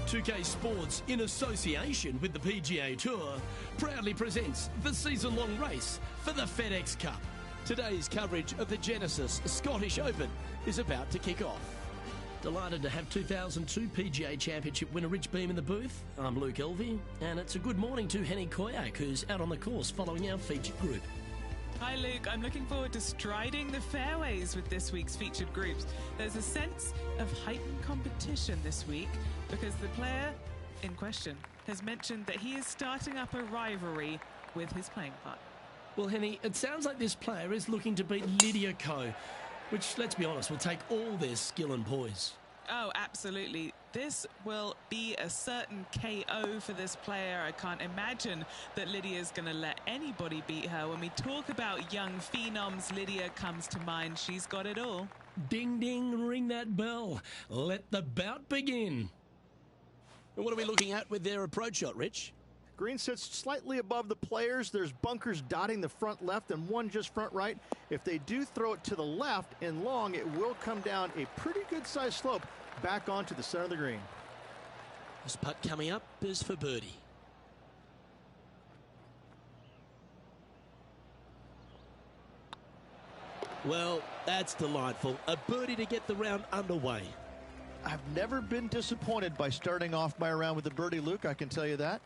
2K Sports, in association with the PGA Tour, proudly presents the season-long race for the FedEx Cup. Today's coverage of the Genesis Scottish Open is about to kick off. Delighted to have 2002 PGA Championship winner Rich Beem in the booth. I'm Luke Elvey, and it's a good morning to Henny Koyak, who's out on the course following our featured group. Hi Luke, I'm looking forward to striding the fairways with this week's featured groups. There's a sense of heightened competition this week because the player in question has mentioned that he is starting up a rivalry with his playing partner. Well, Henny, it sounds like this player is looking to beat Lydia Ko, which, let's be honest, will take all their skill and poise. Oh, absolutely. This will be a certain KO for this player. I can't imagine that Lydia's going to let anybody beat her. When we talk about young phenoms, Lydia comes to mind. She's got it all. Ding, ding, ring that bell. Let the bout begin. And what are we looking at with their approach shot, Rich? Green sits slightly above the players. There's bunkers dotting the front left and one just front right. If they do throw it to the left and long, it will come down a pretty good sized slope back onto the center of the green. This putt coming up is for birdie. Well, that's delightful. A birdie to get the round underway. I've never been disappointed by starting off my round with a birdie, Luke, I can tell you that.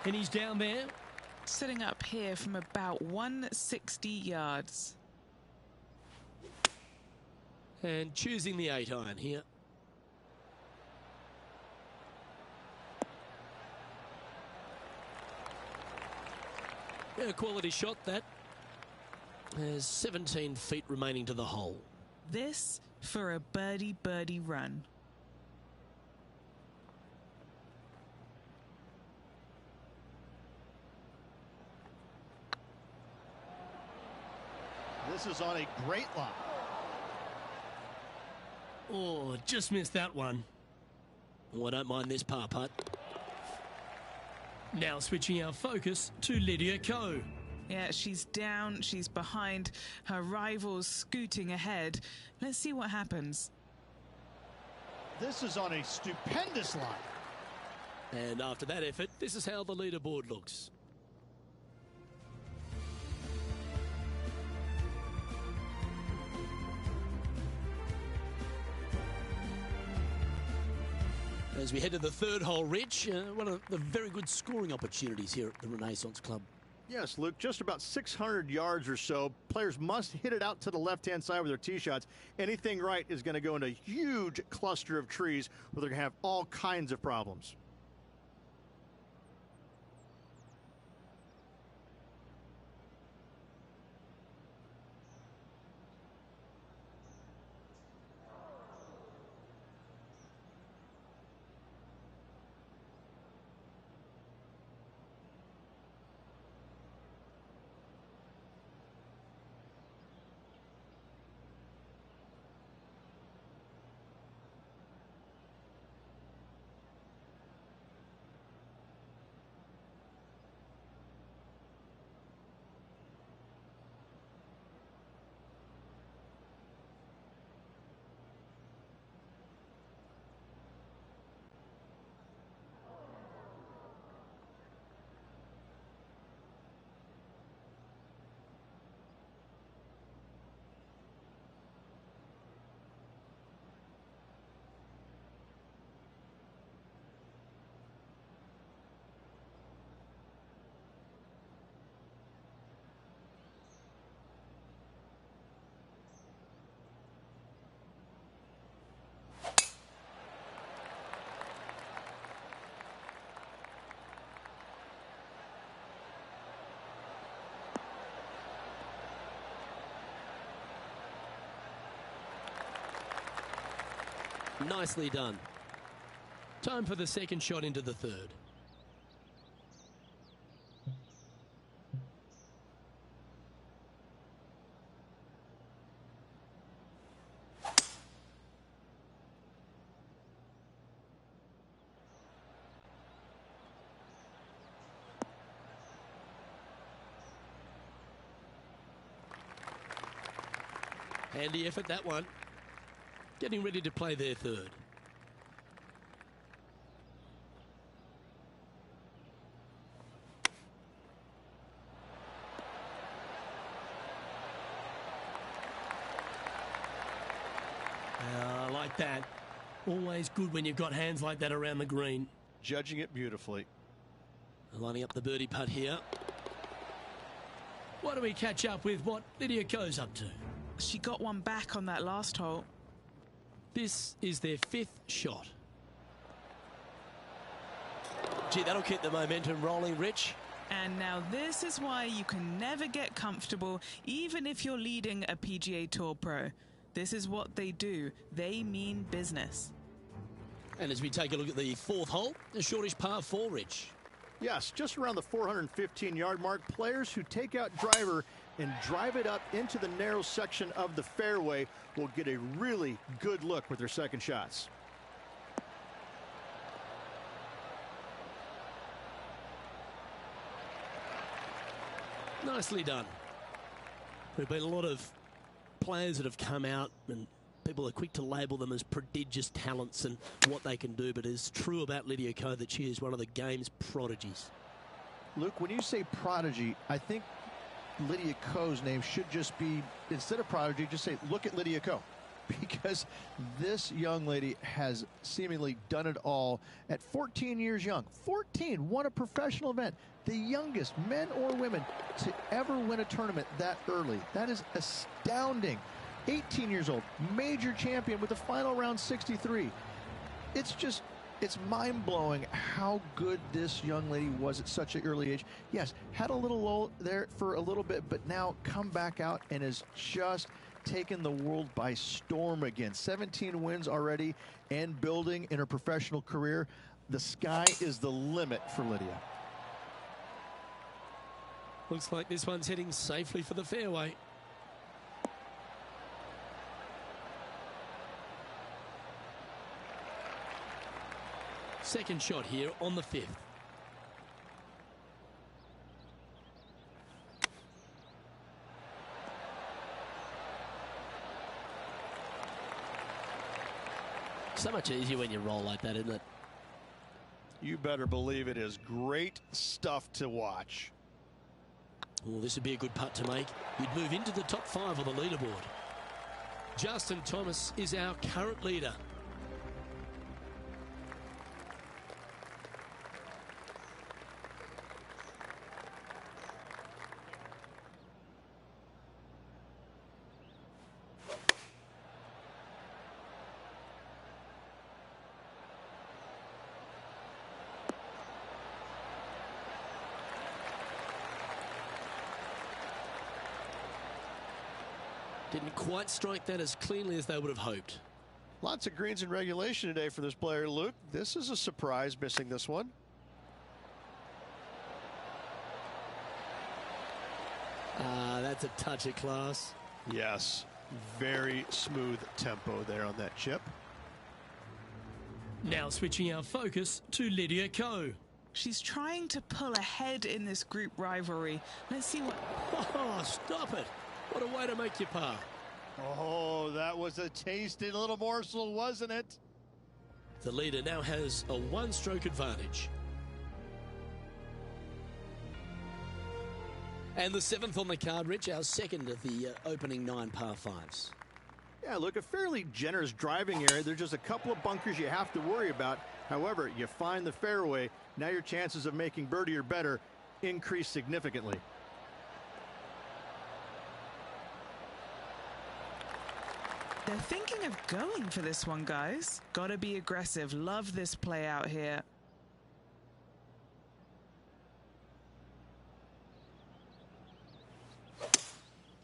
And he's down there. Sitting up here from about 160 yards. And choosing the 8-iron here. Yeah, quality shot that. There's 17 feet remaining to the hole. This for a birdie run. This is on a great line. Oh, just missed that one. Oh, I don't mind this par putt. Now switching our focus to Lydia Ko. Yeah, she's down, she's behind, her rivals scooting ahead. Let's see what happens. This is on a stupendous line. And after that effort, this is how the leaderboard looks. As we head to the third hole, Rich, one of the very good scoring opportunities here at the Renaissance Club. Yes, Luke, just about 600 yards or so. Players must hit it out to the left-hand side with their tee shots. Anything right is going to go in a huge cluster of trees where they're going to have all kinds of problems. Nicely done. Time for the second shot into the third. Handy effort, that one. Getting ready to play their third. I like that. Always good when you've got hands like that around the green. Judging it beautifully. Lining up the birdie putt here. Why don't we catch up with what Lydia Ko's up to? She got one back on that last hole. This is their fifth shot. Gee, that'll keep the momentum rolling, Rich. And now this is why you can never get comfortable, even if you're leading a PGA Tour pro. This is what they do. They mean business. And as we take a look at the fourth hole, the shortish par 4, Rich. Yes, just around the 415-yard mark, players who take out driver and drive it up into the narrow section of the fairway will get a really good look with their second shots. Nicely done. There've been a lot of players that have come out and people are quick to label them as prodigious talents and what they can do, but it's true about Lydia Ko that she is one of the game's prodigies. Luke, when you say prodigy, I think Lydia Ko's name should just be, instead of prodigy, just say, look at Lydia Ko. Because this young lady has seemingly done it all at 14 years young. 14, won a professional event. The youngest men or women to ever win a tournament that early. That is astounding. 18 years old, major champion with the final round 63. It's mind-blowing how good this young lady was at such an early age. Yes, had a little lull there for a little bit, but now come back out and is just taken the world by storm again. 17 wins already and building in her professional career. The sky is the limit for Lydia. Looks like this one's heading safely for the fairway. Second shot here on the fifth. So much easier when you roll like that, isn't it? You better believe it is great stuff to watch. Well, this would be a good putt to make. You'd move into the top 5 on the leaderboard. Justin Thomas is our current leader. Didn't quite strike that as cleanly as they would have hoped. Lots of greens in regulation today for this player, Luke. This is a surprise, missing this one. That's a touch of class. Yes, very smooth tempo there on that chip. Now switching our focus to Lydia Ko. She's trying to pull ahead in this group rivalry. Let's see what... Oh, stop it. What a way to make your par. Oh, that was a tasty little morsel, wasn't it? The leader now has a one-stroke advantage. And the seventh on the card, Rich, our second of the opening 9 par 5s. Yeah, look, a fairly generous driving area. There's just a couple of bunkers you have to worry about. However, you find the fairway. Now your chances of making birdie or better increase significantly. They're thinking of going for this one, guys. Gotta be aggressive. Love this play out here.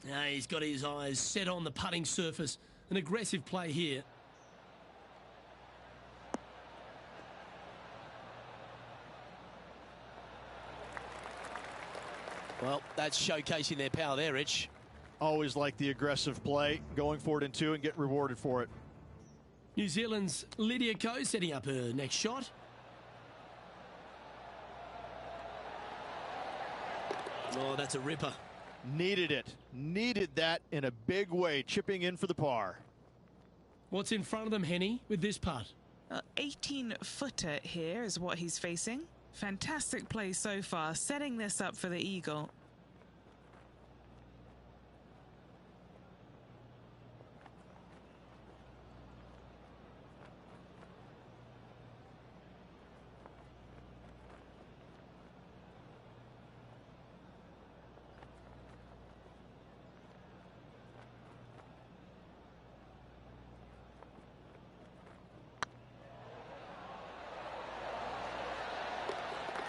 Now he's got his eyes set on the putting surface. An aggressive play here. Well, that's showcasing their power there, Rich. Always like the aggressive play, going for it in 2 and get rewarded for it. New Zealand's Lydia Ko setting up her next shot. Oh, that's a ripper. Needed it. Needed that in a big way, chipping in for the par. What's in front of them, Henny, with this putt? 18-footer here is what he's facing. Fantastic play so far, setting this up for the eagle.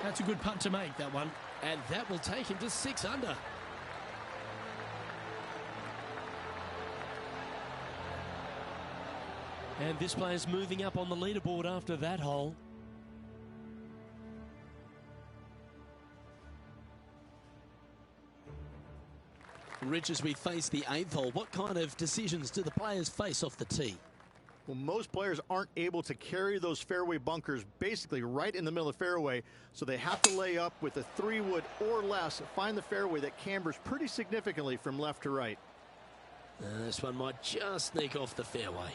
That's a good putt to make, that one. And that will take him to 6 under. And this player's moving up on the leaderboard after that hole. Rich, as we face the 8th hole, what kind of decisions do the players face off the tee? Well, most players aren't able to carry those fairway bunkers basically right in the middle of the fairway, so they have to lay up with a 3-wood or less, find the fairway that cambers pretty significantly from left to right. This one might just sneak off the fairway.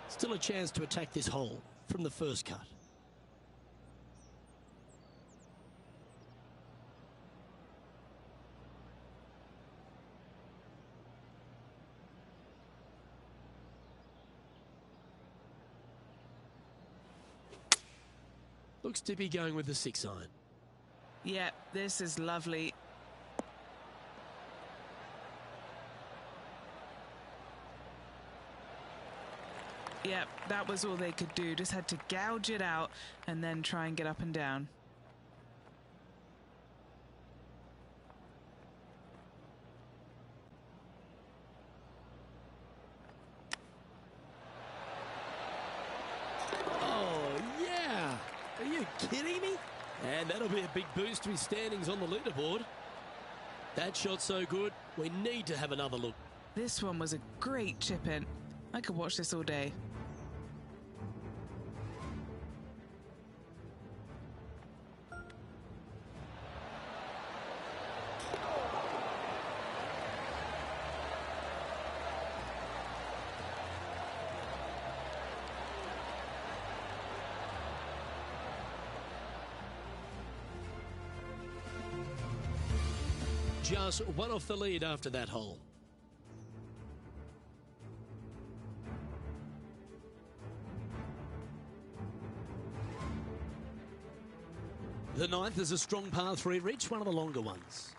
Still a chance to attack this hole from the first cut. Looks to be going with the 6-iron. Yeah, this is lovely. Yeah, that was all they could do. Just had to gouge it out and then try and get up and down. Are you kidding me? And that'll be a big boost to his standings on the leaderboard. That shot's so good, we need to have another look. This one was a great chip in. I could watch this all day. Just one off the lead after that hole. The 9th is a strong par 3 reach, one of the longer ones.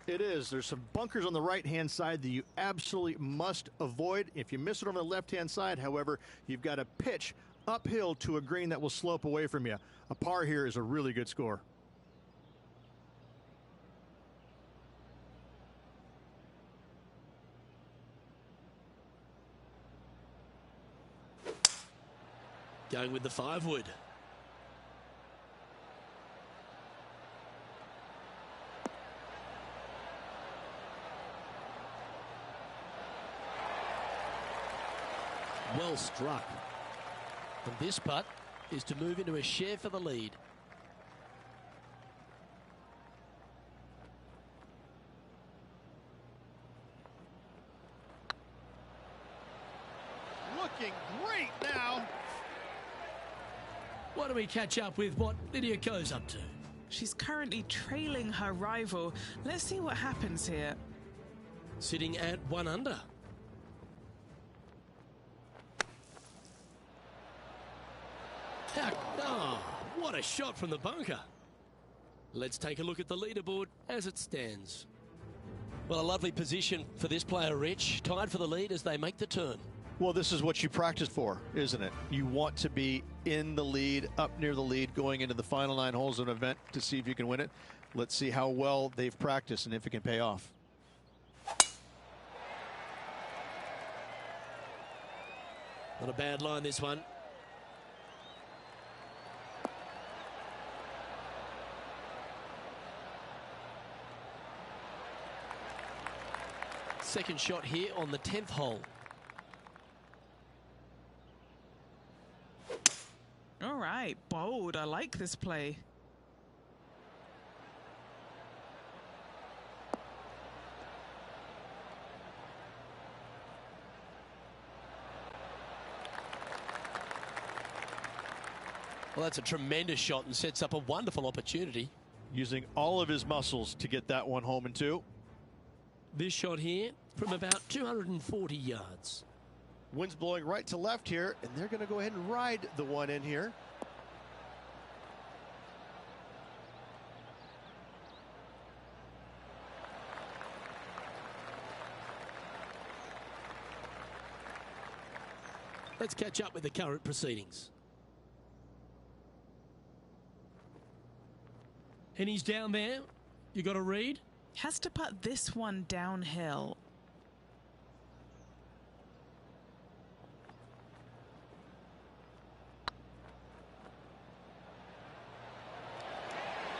It is. There's some bunkers on the right-hand side that you absolutely must avoid. If you miss it on the left-hand side, however, you've got to pitch uphill to a green that will slope away from you. A par here is a really good score. Going with the 5-wood. Well struck. And this putt is to move into a share for the lead. Looking great now. Why don't we catch up with what Lydia Ko's up to? She's currently trailing her rival. Let's see what happens here. Sitting at 1 under. Oh, what a shot from the bunker. Let's take a look at the leaderboard as it stands. Well, a lovely position for this player, Rich. Tied for the lead as they make the turn. Well, this is what you practiced for, isn't it? You want to be in the lead, up near the lead, going into the final 9 holes of an event to see if you can win it. Let's see how well they've practiced and if it can pay off. Not a bad line, this one. Second shot here on the 10th hole. All right, bold. I like this play. Well, that's a tremendous shot and sets up a wonderful opportunity. Using all of his muscles to get that one home and two. This shot here from about 240 yards. Wind's blowing right to left here, and they're going to go ahead and ride the one in here. Let's catch up with the current proceedings. And he's down there. You got a read? Has to putt this one downhill.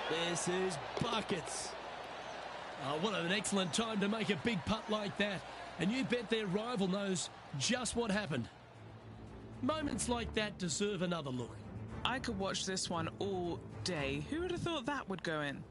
This is buckets. Oh, what an excellent time to make a big putt like that. And you bet their rival knows just what happened. Moments like that deserve another look. I could watch this one all day. Who would have thought that would go in?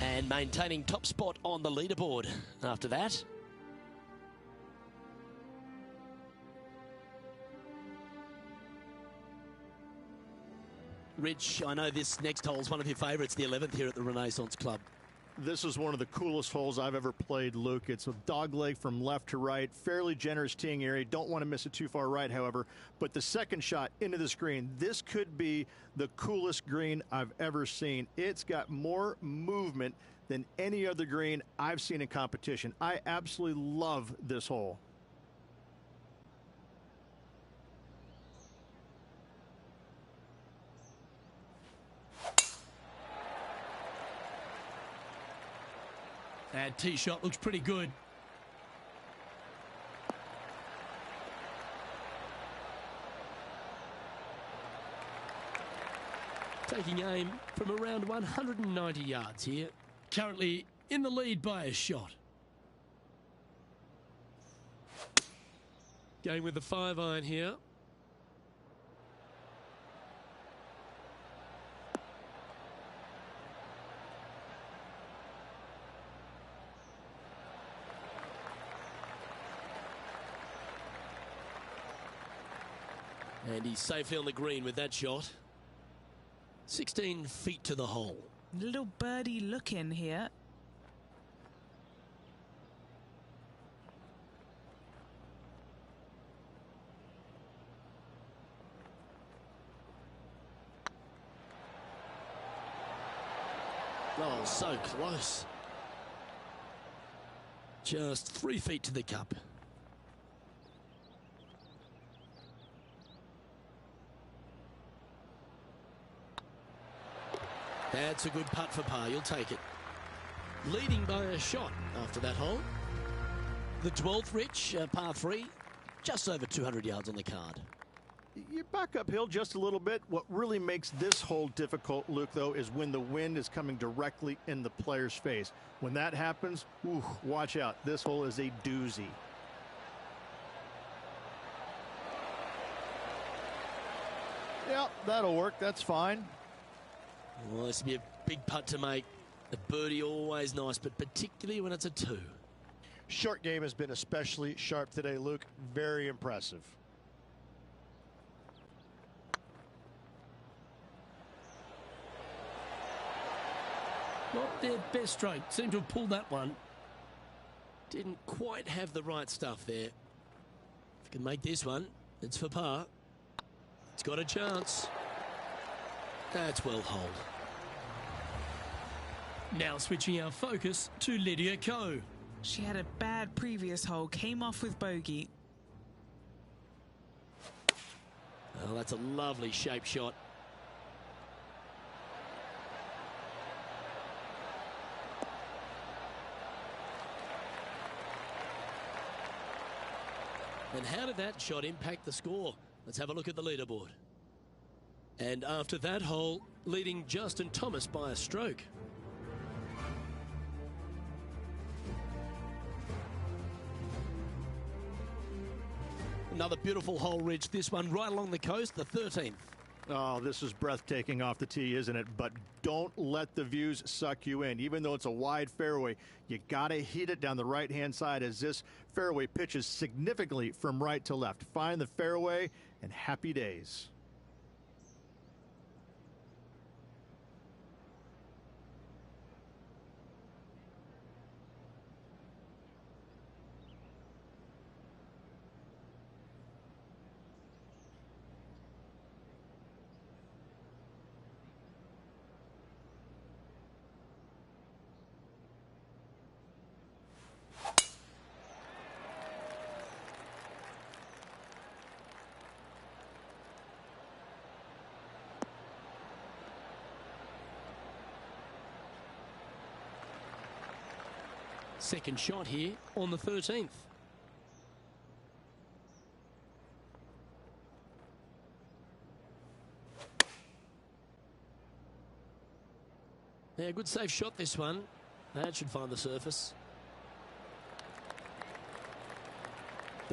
And maintaining top spot on the leaderboard after that. Rich, I know this next hole is one of your favourites, the 11th here at the Renaissance Club. This is one of the coolest holes I've ever played, Luke. It's a dogleg from left to right, fairly generous teeing area. Don't want to miss it too far right, however. But the second shot into this green, this could be the coolest green I've ever seen. It's got more movement than any other green I've seen in competition. I absolutely love this hole. That tee shot looks pretty good. Taking aim from around 190 yards here. Currently in the lead by a shot. Going with the 5-iron here. And he's safely on the green with that shot. 16 feet to the hole. Little birdie look in here. Oh, so close. Just 3 feet to the cup. That's a good putt for par. You'll take it. Leading by a shot after that hole. The 12th, Rich, par 3, just over 200 yards on the card. You back uphill just a little bit. What really makes this hole difficult, Luke, though, is when the wind is coming directly in the player's face. When that happens, ooh, watch out. This hole is a doozy. Yeah, that'll work. That's fine. Well, this will be a big putt to make. A birdie always nice, but particularly when it's a 2. Short game has been especially sharp today, Luke. Very impressive. Not their best stroke. Seemed to have pulled that one. Didn't quite have the right stuff there. If you can make this one, it's for par. It's got a chance. That's well holed. Now switching our focus to Lydia Ko. She had a bad previous hole, came off with bogey. Oh, that's a lovely shape shot. And how did that shot impact the score? Let's have a look at the leaderboard. And after that hole, leading Justin Thomas by a stroke. Another beautiful hole, Rich. This one right along the coast, the 13th. Oh, this is breathtaking off the tee, isn't it? But don't let the views suck you in. Even though it's a wide fairway, you got to hit it down the right-hand side as this fairway pitches significantly from right to left. Find the fairway and happy days. Second shot here on the 13th. Yeah, good safe shot this one. That should find the surface.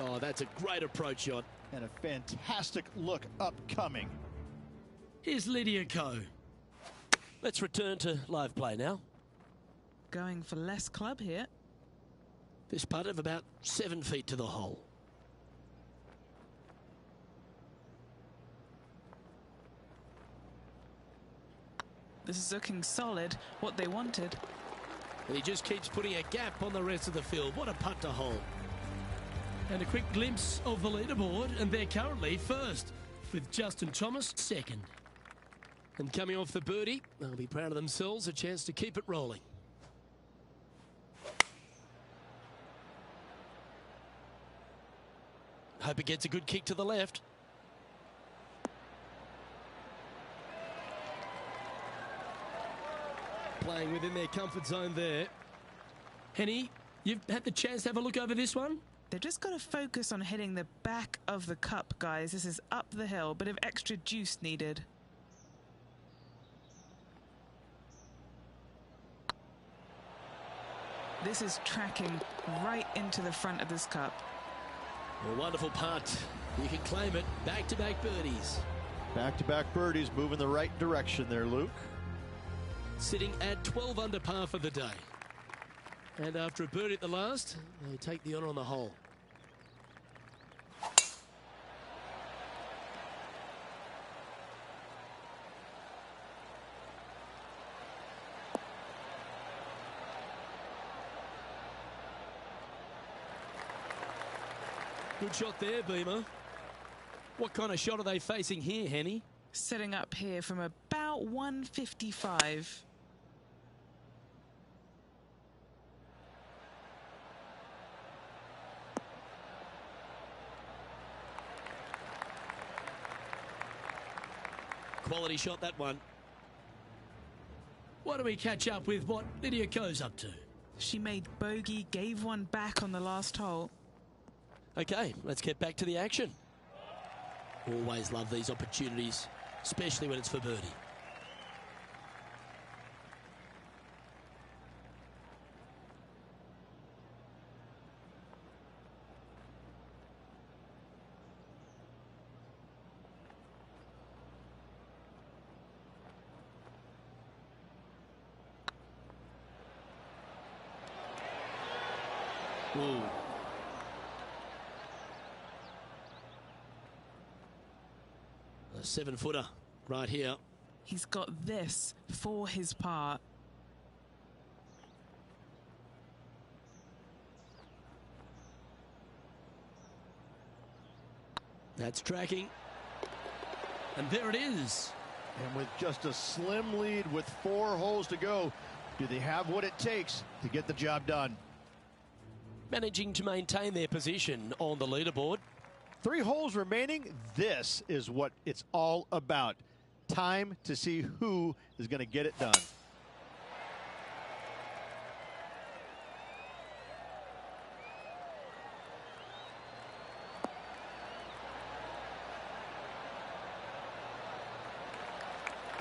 Oh, that's a great approach shot. And a fantastic look upcoming. Here's Lydia Ko. Let's return to live play now. Going for less club here. This putt of about 7 feet to the hole. This is looking solid, what they wanted. And he just keeps putting a gap on the rest of the field. What a putt to hole. And a quick glimpse of the leaderboard, and they're currently first, with Justin Thomas second. And coming off the birdie, they'll be proud of themselves, a chance to keep it rolling. Hope it gets a good kick to the left. Playing within their comfort zone there. Henny, you've had the chance to have a look over this one? They've just got to focus on hitting the back of the cup, guys. This is up the hill, bit of extra juice needed. This is tracking right into the front of this cup. A wonderful putt. You can claim it. Back-to-back birdies. Back-to-back birdies, moving the right direction there, Luke. Sitting at 12 under par for the day. And after a birdie at the last, they take the honour on the hole. Good shot there, Beamer. What kind of shot are they facing here, Henny? Setting up here from about 155. Quality shot, that one. Why don't we catch up with what Lydia Ko's up to? She made bogey, gave one back on the last hole. Okay, let's get back to the action. Always love these opportunities, especially when it's for birdie. Ooh. A 7-footer right here. He's got this for his part. That's tracking. And there it is. And with just a slim lead with 4 holes to go, do they have what it takes to get the job done? Managing to maintain their position on the leaderboard. 3 holes remaining. This is what it's all about. Time to see who is going to get it done.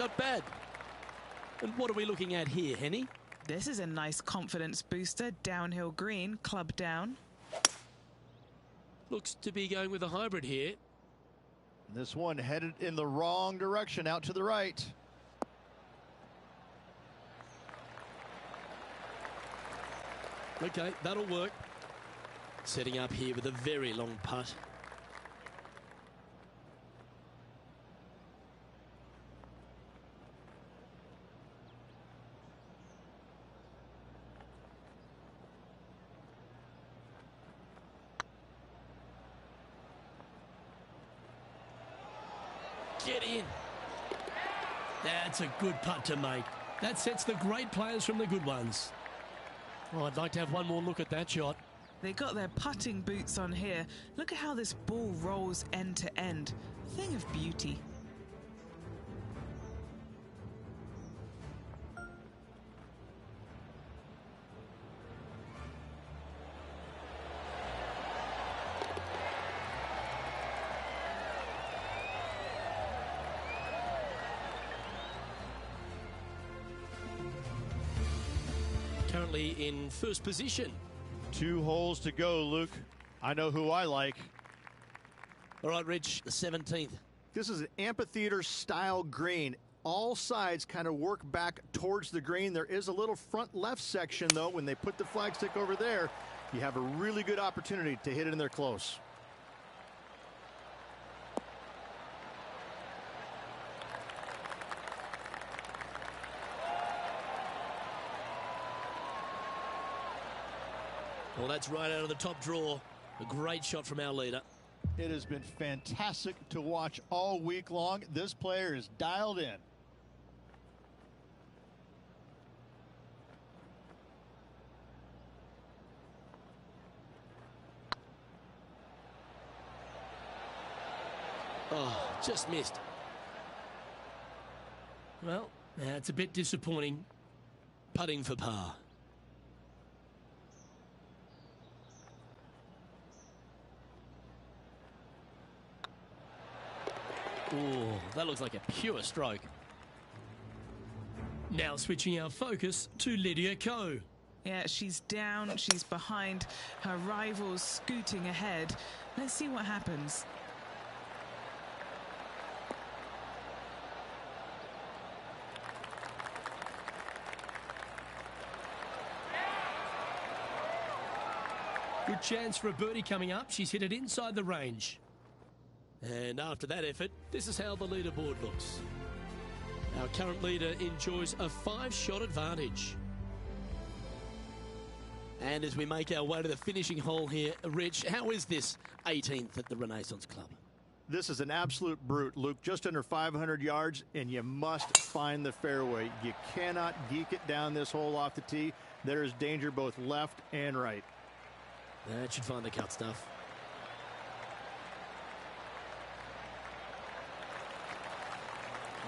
Not bad. And what are we looking at here, Henny? This is a nice confidence booster. Downhill green, club down. Looks to be going with a hybrid here. This one headed in the wrong direction, out to the right. Okay, that'll work. Setting up here with a very long putt. Get in. That's a good putt to make. That sets the great players from the good ones. Well, I'd like to have one more look at that shot. They got their putting boots on here. Look at how this ball rolls end to end. Thing of beauty. Currently in first position. 2 holes to go, Luke. I know who I like. All right, Rich, the 17th. This is an amphitheater style green. All sides kind of work back towards the green. There is a little front left section, though. When they put the flagstick over there, you have a really good opportunity to hit it in there close. Well, that's right out of the top draw. A great shot from our leader. It has been fantastic to watch all week long. This player is dialed in. Oh, just missed. Well, that's a bit disappointing. Putting for par. Oh, that looks like a pure stroke. Now switching our focus to Lydia Ko. Yeah, she's down, she's behind, her rival's scooting ahead. Let's see what happens. Good chance for a birdie coming up. She's hit it inside the range. And after that effort, this is how the leaderboard looks. Our current leader enjoys a 5-shot advantage. And as we make our way to the finishing hole here, Rich, how is this 18th at the Renaissance Club? This is an absolute brute, Luke. Just under 500 yards, and you must find the fairway. You cannot geek it down this hole off the tee. There is danger both left and right. That should find the cut stuff.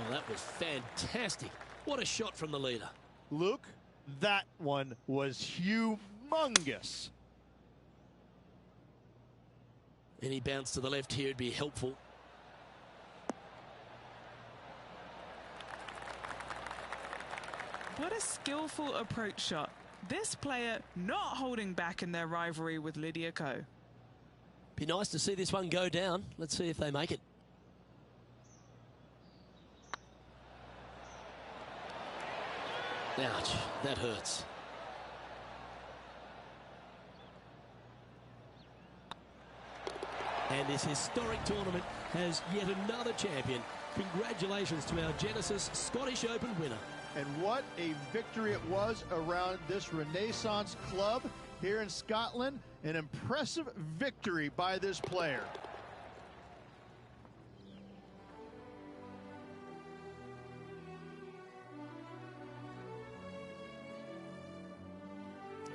Well, that was fantastic. What a shot from the leader. Luke, that one was humongous. Any bounce to the left here would be helpful. What a skillful approach shot. This player not holding back in their rivalry with Lydia Ko. Be nice to see this one go down. Let's see if they make it. Ouch, that hurts. And this historic tournament has yet another champion. Congratulations to our Genesis Scottish Open winner. And what a victory it was around this Renaissance club here in Scotland. An impressive victory by this player.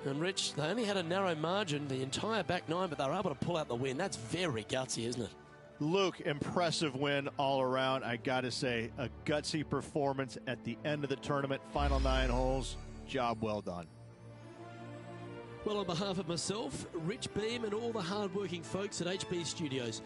And Rich, they only had a narrow margin the entire back nine, but they were able to pull out the win. That's very gutsy, isn't it? Luke, impressive win all around. I got to say, a gutsy performance at the end of the tournament. Final 9 holes. Job well done. Well, on behalf of myself, Rich Beam, and all the hard-working folks at HB Studios,